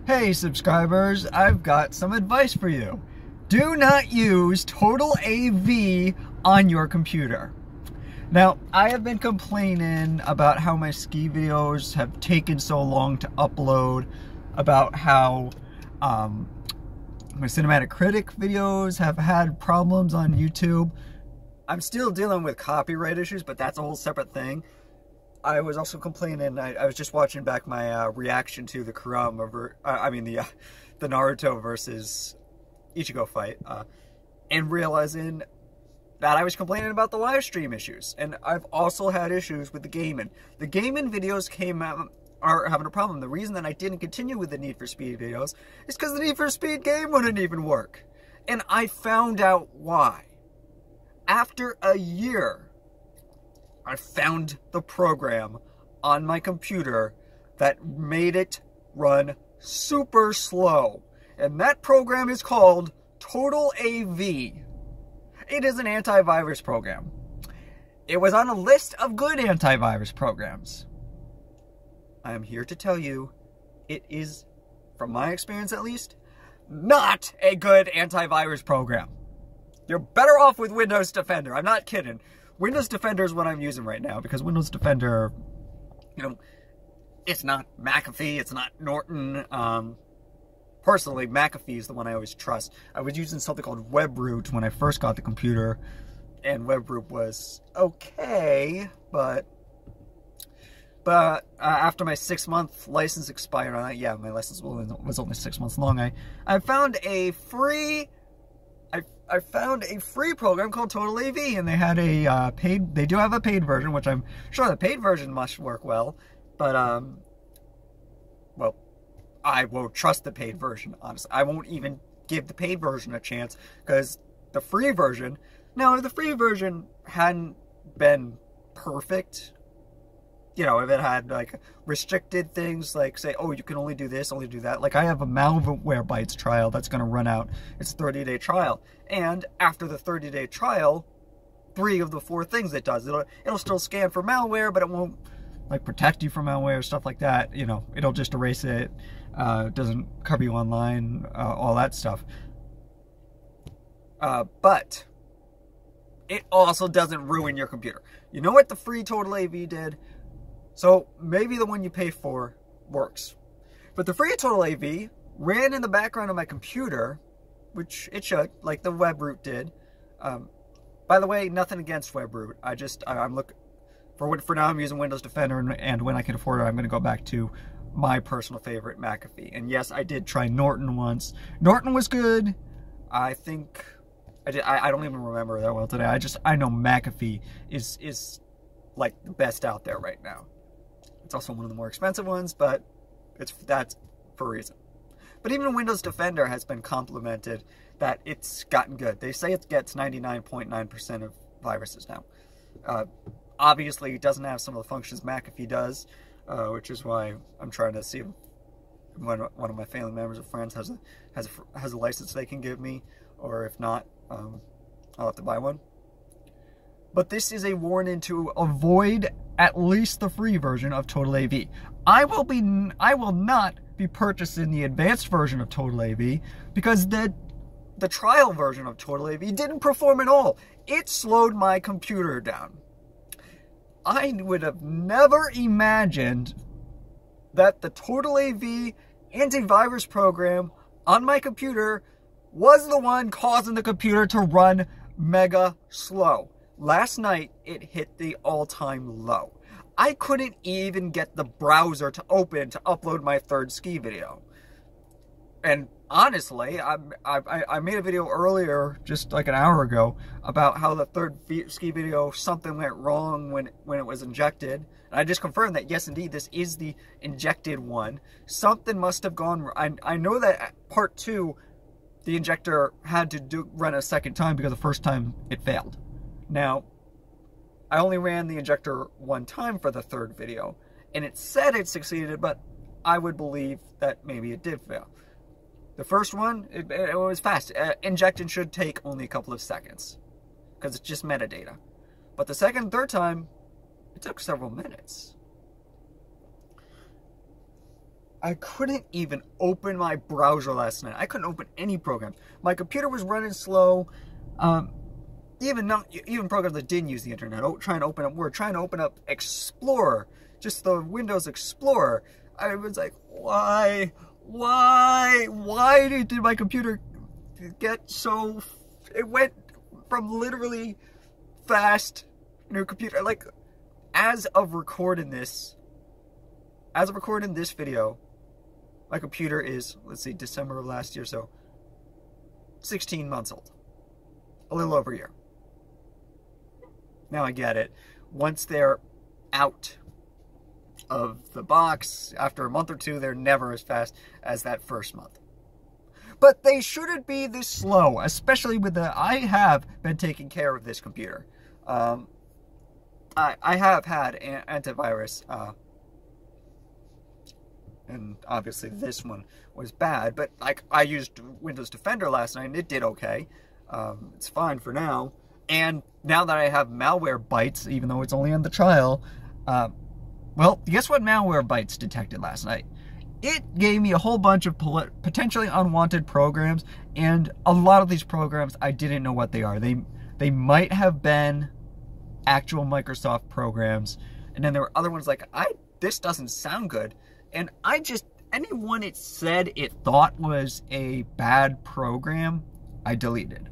Hey subscribers, I've got some advice for you. Do not use Total AV on your computer. Now, I have been complaining about how my ski videos have taken so long to upload, about how my cinematic critic videos have had problems on YouTube. I'm still dealing with copyright issues, but that's a whole separate thing. I was also complaining, I was just watching back my reaction to the the Naruto versus Ichigo fight, and realizing that I was complaining about the live stream issues. And I've also had issues with the gaming. The gaming videos are having a problem. The reason that I didn't continue with the Need for Speed videos is because the Need for Speed game wouldn't even work. And I found out why. After a year, I found the program on my computer that made it run super slow. And that program is called Total AV. It is an antivirus program. It was on a list of good antivirus programs. I am here to tell you, it is, from my experience at least, not a good antivirus program. You're better off with Windows Defender. I'm not kidding. Windows Defender is what I'm using right now, because Windows Defender, it's not McAfee, it's not Norton. Personally, McAfee is the one I always trust. I was using something called WebRoot when I first got the computer, and WebRoot was okay, but after my 6-month license expired, my license was only 6 months long, I found a free program called Total AV, and they had they do have a paid version, which I'm sure the paid version must work well, but, well, I won't trust the paid version, honestly. I won't even give the paid version a chance, because the free version, now, if the free version hadn't been perfect, if it had, restricted things, say, oh, you can only do this, only do that. I have a Malwarebytes trial that's going to run out. It's a 30-day trial. And after the 30-day trial, 3 of the 4 things it does. It'll still scan for malware, but it won't, protect you from malware, stuff like that. It'll just erase it. Doesn't cover you online, all that stuff. But it also doesn't ruin your computer. You know what the free Total AV did? So maybe the one you pay for works. But the free Total AV ran in the background of my computer, which it should, like the WebRoot did. By the way, nothing against WebRoot. I'm looking, for now I'm using Windows Defender, and when I can afford it, I'm going to go back to my personal favorite, McAfee. And yes, I did try Norton once. Norton was good. I think, I don't even remember that well today. I know McAfee is the best out there right now. It's also one of the more expensive ones, but that's for a reason. But even Windows Defender has been complimented that it's gotten good. They say it gets 99.9% of viruses now. Obviously, it doesn't have some of the functions McAfee does, which is why I'm trying to see if one of my family members or friends has a license they can give me, or if not, I'll have to buy one. But this is a warning to avoid at least the free version of Total AV. I will not be purchasing the advanced version of Total AV, because the trial version of Total AV didn't perform at all. It slowed my computer down. I would have never imagined that the Total AV antivirus program on my computer was the one causing the computer to run mega slow. Last night, it hit the all-time low. I couldn't even get the browser to open to upload my 3rd ski video. And honestly, I made a video earlier, just like an hour ago, about how the 3rd ski video, something went wrong when it was injected. And I just confirmed that, yes, indeed, this is the injected one. Something must have gone wrong. I know that at part 2, the injector had to run a second time because the first time it failed. Now, I only ran the injector 1 time for the 3rd video, and it said it succeeded, but I would believe that maybe it did fail. The first one, it was fast. Injecting should take only a couple of seconds, because it's just metadata. But the 2nd and 3rd time, it took several minutes. I couldn't even open my browser last night. I couldn't open any programs. My computer was running slow. Even programs that didn't use the internet. Trying to open up Word, trying to open up Explorer, just the Windows Explorer. I was like, why did my computer get so? It went from literally fast, computer. Like, as of recording this video, my computer is, let's see, December of last year, so 16 months old. A little over a year. Now I get it. Once they're out of the box, after a month or two, they're never as fast as that first month. But they shouldn't be this slow, especially with I have been taking care of this computer. I have had an antivirus, and obviously this one was bad, but like, I used Windows Defender last night and it did okay. It's fine for now. And now that I have Malwarebytes, even though it's only on the trial, well, guess what Malwarebytes detected last night? It gave me a whole bunch of potentially unwanted programs, and a lot of these programs, I didn't know what they are. They might have been actual Microsoft programs, and then there were other ones like, this doesn't sound good, and anyone it said it thought was a bad program, I deleted.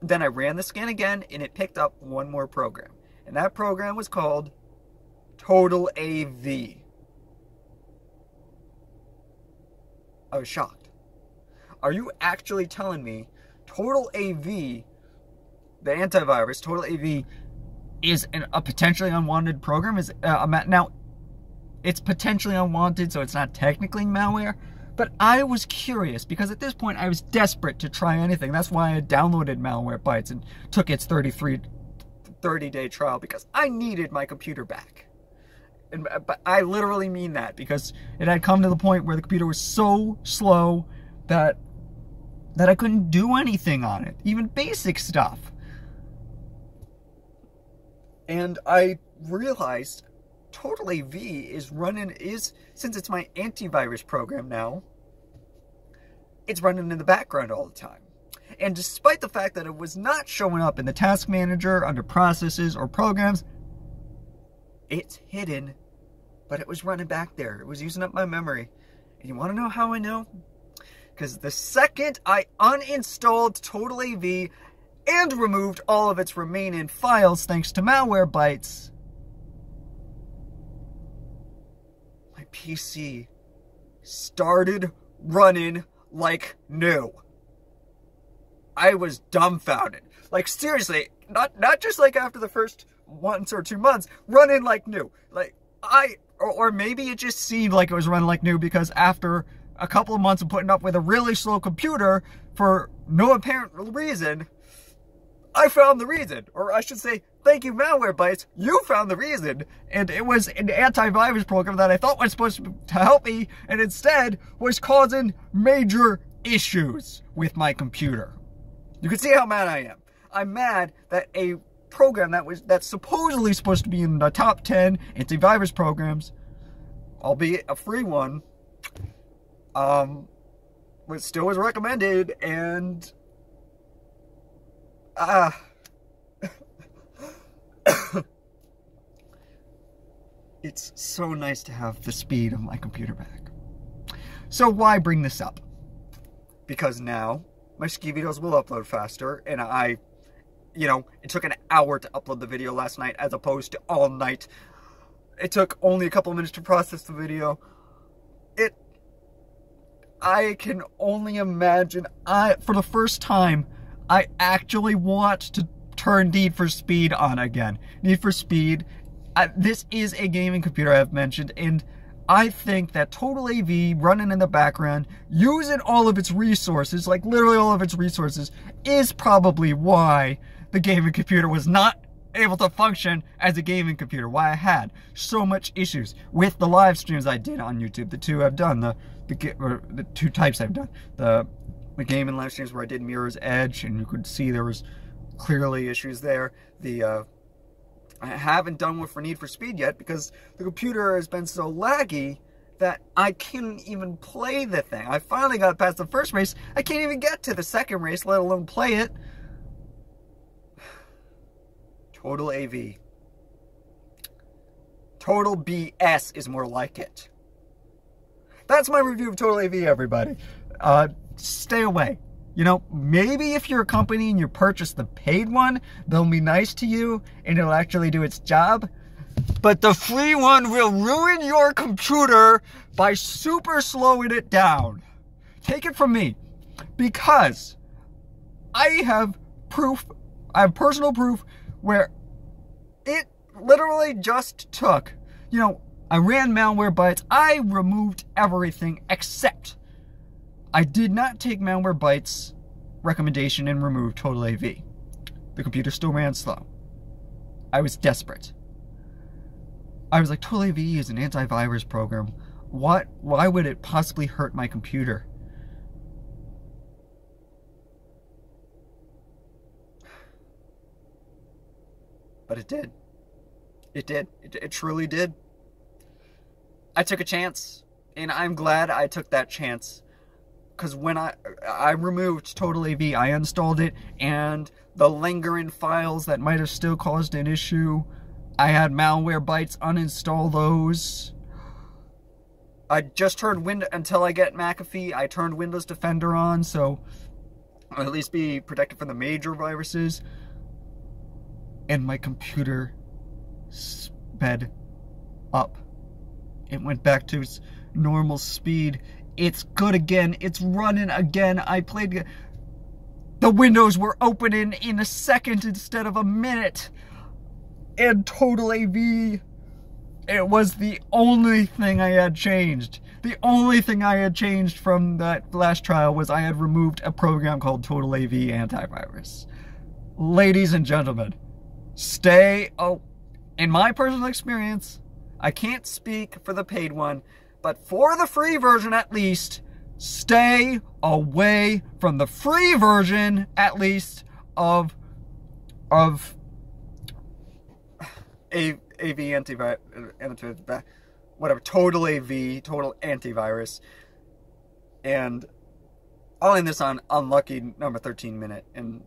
Then I ran the scan again, and it picked up one more program. And that program was called TOTALAV. I was shocked. Are you actually telling me TOTALAV, the antivirus, TOTALAV, is a potentially unwanted program? Now, it's potentially unwanted, so it's not technically malware. But I was curious, because at this point I was desperate to try anything. That's why I downloaded Malwarebytes and took its 30-day trial, because I needed my computer back. But I literally mean that, because it had come to the point where the computer was so slow that I couldn't do anything on it, even basic stuff. And I realized TOTALAV since it's my antivirus program now, it's running in the background all the time. And despite the fact that it was not showing up in the task manager under processes or programs, it's hidden, but it was running back there. It was using up my memory. And you want to know how I know? Because the second I uninstalled TOTALAV and removed all of its remaining files thanks to Malwarebytes, my PC started running like new. I was dumbfounded. Like, seriously, not just like after the first 1 or 2 months, running like new. Like, or maybe it just seemed like it was running like new because after a couple of months of putting up with a really slow computer for no apparent reason, I found the reason. Or I should say, thank you, Malwarebytes, you found the reason. And it was an antivirus program that I thought was supposed to help me, and instead was causing major issues with my computer. You can see how mad I am. I'm mad that a program that's supposedly supposed to be in the top 10 antivirus programs, albeit a free one, still was recommended, and it's so nice to have the speed of my computer back. So why bring this up? Because now my ski videos will upload faster, and it took an hour to upload the video last night as opposed to all night. It took only a couple of minutes to process the video. I can only imagine, for the first time, I actually want to turn Need for Speed on again. Need for Speed, this is a gaming computer I've mentioned, and I think that TOTALAV running in the background, using all of its resources, like literally all of its resources, is probably why the gaming computer was not able to function as a gaming computer. Why I had so much issues with the live streams I did on YouTube. The two I've done, the two types I've done. The gaming live streams where I did Mirror's Edge, and you could see there was clearly issues there. I haven't done one for Need for Speed yet because the computer has been so laggy that I couldn't even play the thing. I finally got past the first race. I can't even get to the second race, let alone play it. Total AV. Total BS is more like it. That's my review of Total AV, everybody. Stay away. You know, maybe if you're a company and you purchase the paid one, they'll be nice to you and it'll actually do its job. But the free one will ruin your computer by super slowing it down. Take it from me. Because I have proof, I have personal proof where it literally just took, you know, I ran Malwarebytes, I removed everything except I did not take Malwarebytes recommendation and remove Total AV. The computer still ran slow. I was desperate. I was like, Total AV is an antivirus program. Why would it possibly hurt my computer? But it did. It did. It truly did. I took a chance, and I'm glad I took that chance. Because when I removed Total AV, I installed it, and the lingering files that might have still caused an issue, I had Malwarebytes uninstall those. I just turned Windows, until I get McAfee, I turned Windows Defender on, so I'll at least be protected from the major viruses. And my computer sped up. It went back to its normal speed. It's good again. It's running again. I played. The windows were opening in a second instead of a minute. And Total AV, it was the only thing I had changed. The only thing I had changed from that last trial was I had removed a program called Total AV Antivirus. Ladies and gentlemen, in my personal experience, I can't speak for the paid one, but for the free version at least, stay away from the free version at least of AV antivirus, whatever, Total AV, Total Antivirus. And I'll end this on unlucky number 13 minute. And,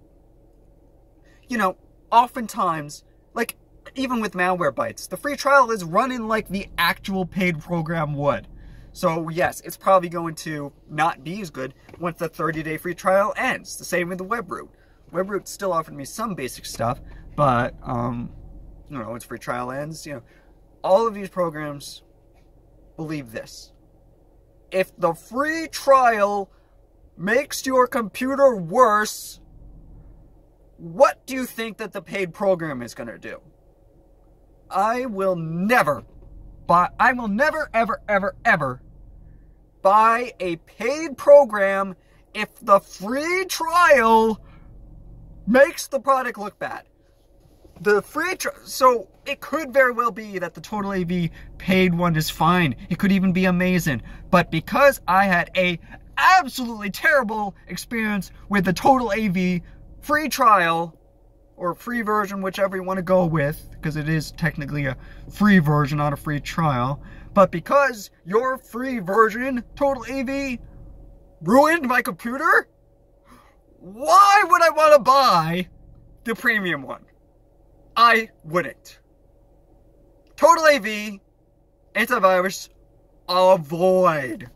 you know, oftentimes, like, even with Malwarebytes, the free trial is running like the actual paid program would. So yes, it's probably going to not be as good once the 30-day free trial ends. The same with the WebRoot. WebRoot still offered me some basic stuff, but you know, once free trial ends, you know, all of these programs believe this: if the free trial makes your computer worse, what do you think that the paid program is going to do? I will never, ever, ever, ever buy a paid program if the free trial makes the product look bad. The free so it could very well be that the Total AV paid one is fine. It could even be amazing. But because I had a absolutely terrible experience with the Total AV free trial, or free version, whichever you want to go with, because it is technically a free version, not a free trial. But because your free version, Total AV, ruined my computer, why would I want to buy the premium one? I wouldn't. Total AV, antivirus, avoid.